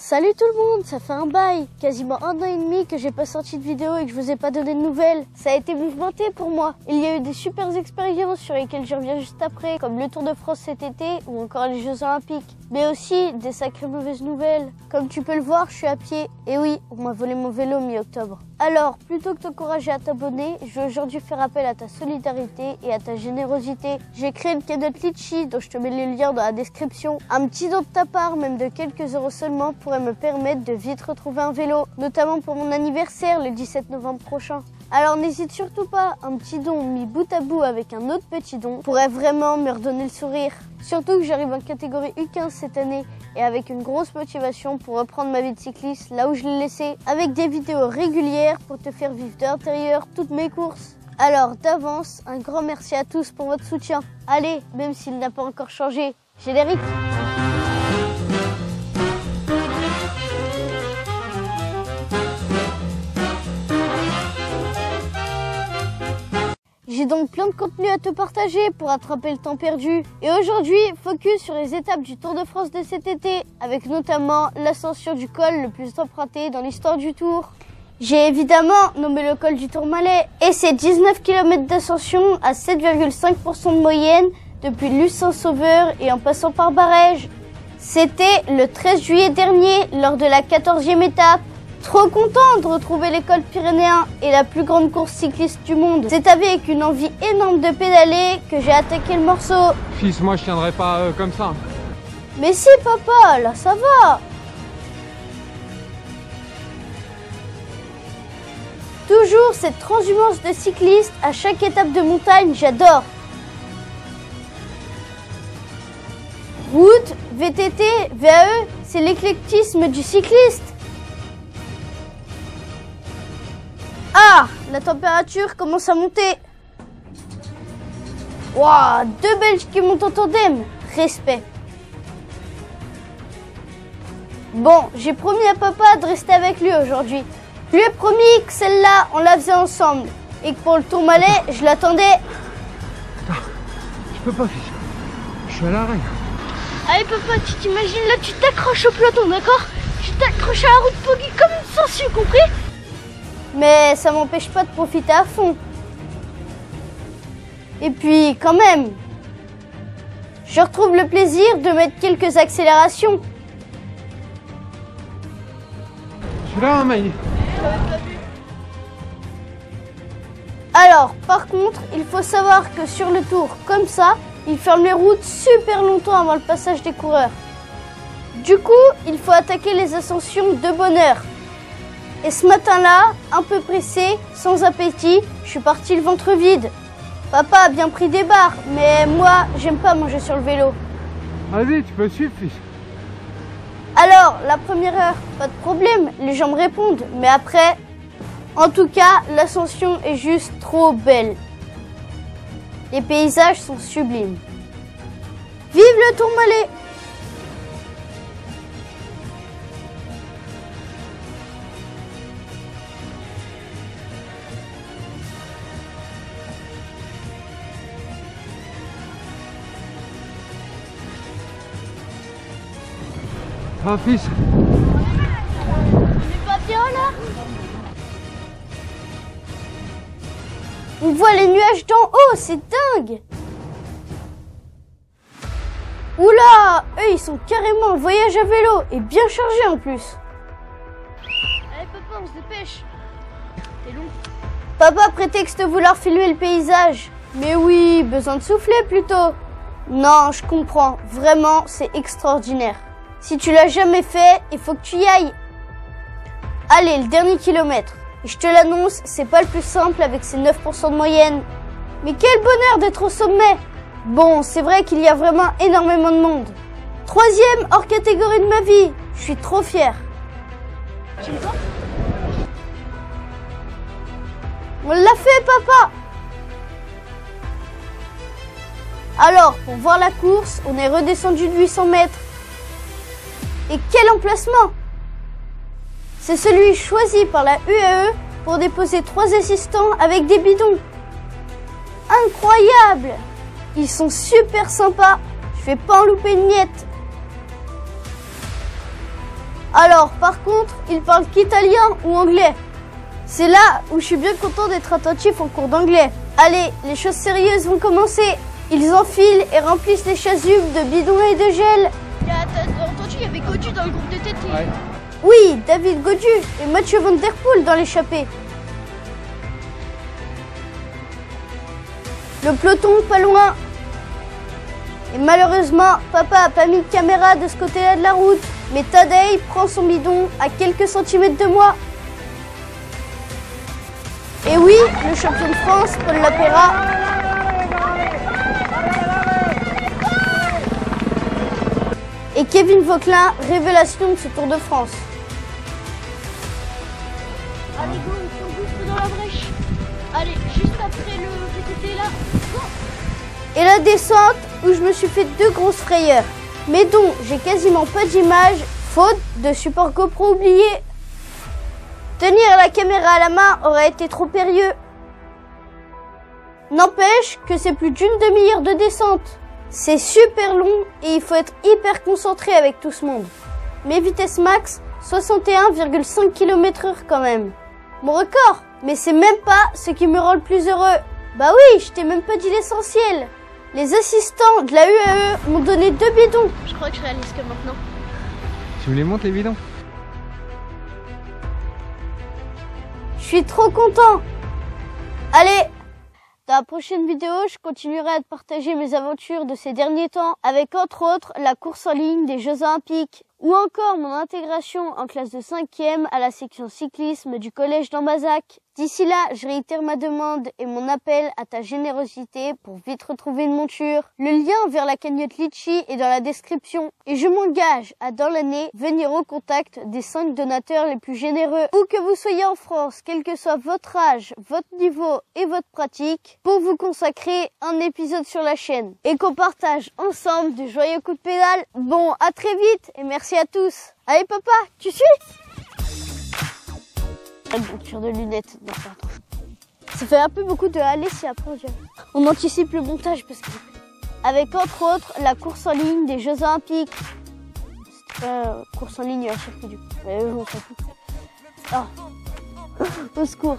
Salut tout le monde, ça fait un bail, quasiment 1 an et demi que j'ai pas sorti de vidéo et que je vous ai pas donné de nouvelles. Ça a été mouvementé pour moi. Il y a eu des super expériences sur lesquelles je reviens juste après, comme le Tour de France cet été ou encore les Jeux Olympiques. Mais aussi des sacrées mauvaises nouvelles. Comme tu peux le voir, je suis à pied. Et oui, on m'a volé mon vélo mi-octobre. Alors, plutôt que t'encourager à t'abonner, je vais aujourd'hui faire appel à ta solidarité et à ta générosité. J'ai créé une cagnotte Litchi dont je te mets le lien dans la description. Un petit don de ta part, même de quelques euros seulement, pourrait me permettre de vite retrouver un vélo, notamment pour mon anniversaire le 17 novembre prochain. Alors n'hésite surtout pas, un petit don mis bout à bout avec un autre petit don pourrait vraiment me redonner le sourire. Surtout que j'arrive en catégorie U15 cette année et avec une grosse motivation pour reprendre ma vie de cycliste là où je l'ai laissée, avec des vidéos régulières pour te faire vivre de l'intérieur toutes mes courses. Alors d'avance, un grand merci à tous pour votre soutien. Allez, même s'il n'a pas encore changé, générique. J'ai donc plein de contenu à te partager pour attraper le temps perdu. Et aujourd'hui, focus sur les étapes du Tour de France de cet été, avec notamment l'ascension du col le plus emprunté dans l'histoire du Tour. J'ai évidemment nommé le col du Tourmalet et ses 19 km d'ascension à 7,5% de moyenne depuis Luçon-Sauveur et en passant par Barèges. C'était le 13 juillet dernier lors de la 14e étape. Trop content de retrouver les cols pyrénéens et la plus grande course cycliste du monde. C'est avec une envie énorme de pédaler que j'ai attaqué le morceau. Fils, moi je tiendrai pas comme ça. Mais si papa, là ça va. Toujours cette transhumance de cycliste à chaque étape de montagne, j'adore. Route, VTT, VAE, c'est l'éclectisme du cycliste. Ah, la température commence à monter. Waouh, 2 Belges qui montent en tandem. Respect. Bon, j'ai promis à papa de rester avec lui aujourd'hui. Je lui ai promis que celle-là, on la faisait ensemble. Et que pour le Tourmalet, je l'attendais. Attends, je peux pas, fils. Je suis à l'arrêt. Allez papa, tu t'imagines là, tu t'accroches au peloton, d'accord? Tu t'accroches à la route Poggy comme une sangsue, compris? Mais ça m'empêche pas de profiter à fond. Et puis, quand même, je retrouve le plaisir de mettre quelques accélérations. Je suis là, Maï. Alors, par contre, il faut savoir que sur le tour, comme ça, ils ferment les routes super longtemps avant le passage des coureurs. Du coup, il faut attaquer les ascensions de bonne heure. Et ce matin-là, un peu pressé, sans appétit, je suis parti le ventre vide. Papa a bien pris des barres, mais moi, j'aime pas manger sur le vélo. Vas-y, tu peux suivre, fils. Alors, la première heure, pas de problème, les gens me répondent. Mais après, en tout cas, l'ascension est juste trop belle. Les paysages sont sublimes. Vive le Tourmalet! Ah, fils. On est pas bien là? On voit les nuages d'en haut, c'est dingue! Oula! Eux, ils sont carrément en voyage à vélo et bien chargés en plus. Allez papa, on se dépêche. C'est long. Papa prétexte vouloir filmer le paysage. Mais oui, besoin de souffler plutôt. Non, je comprends. Vraiment, c'est extraordinaire. Si tu l'as jamais fait, il faut que tu y ailles. Allez, le dernier kilomètre. Et je te l'annonce, c'est pas le plus simple avec ses 9% de moyenne. Mais quel bonheur d'être au sommet! Bon, c'est vrai qu'il y a vraiment énormément de monde. 3e hors catégorie de ma vie. Je suis trop fière. Tu me vois? On l'a fait, papa! Alors, pour voir la course, on est redescendu de 800 mètres. Et quel emplacement! C'est celui choisi par la UAE pour déposer 3 assistants avec des bidons. Incroyable! Ils sont super sympas. Je vais pas en louper une miette. Alors, par contre, ils parlent qu'italien ou anglais. C'est là où je suis bien content d'être attentif en cours d'anglais. Allez, les choses sérieuses vont commencer. Ils enfilent et remplissent les chasubles de bidons et de gel. T'as entendu, il y avait Godu dans le groupe de TT. Ouais. Oui, David Godu et Mathieu Van Der Poel dans l'échappée. Le peloton pas loin. Et malheureusement, papa a pas mis de caméra de ce côté-là de la route. Mais Tadej prend son bidon à quelques centimètres de moi. Et oui, le champion de France, Paul Lapéra. Et Kevin Vauquelin, révélation de ce Tour de France. Allez, go, on s'engouffre dans la brèche. Allez, juste après le VTT là. Go. Et la descente où je me suis fait 2 grosses frayeurs. Mais dont j'ai quasiment pas d'image, faute de support GoPro oublié. Tenir la caméra à la main aurait été trop périlleux. N'empêche que c'est plus d'une demi-heure de descente. C'est super long et il faut être hyper concentré avec tout ce monde. Mes vitesses max, 61,5 km/h quand même. Mon record, mais c'est même pas ce qui me rend le plus heureux. Bah oui, je t'ai même pas dit l'essentiel. Les assistants de la UAE m'ont donné 2 bidons. Je crois que je réalise que maintenant. Tu me les montres les bidons? Je suis trop content. Allez, dans la prochaine vidéo, je continuerai à te partager mes aventures de ces derniers temps avec entre autres la course en ligne des Jeux Olympiques ou encore mon intégration en classe de 5e à la section cyclisme du collège d'Ambazac. D'ici là, je réitère ma demande et mon appel à ta générosité pour vite retrouver une monture. Le lien vers la cagnotte Litchi est dans la description et je m'engage à, dans l'année, venir au contact des 5 donateurs les plus généreux. Où que vous soyez en France, quel que soit votre âge, votre niveau et votre pratique, pour vous consacrer un épisode sur la chaîne et qu'on partage ensemble de joyeux coups de pédale. Bon, à très vite et merci à tous. Allez papa, tu suis? Une monture de lunettes, non pardon. Ça fait un peu beaucoup de aller si après on anticipe le montage parce que... Avec entre autres la course en ligne des Jeux Olympiques. C'était pas course en ligne à chaque fois du coup. Mais on s'en fout. Oh. Au secours.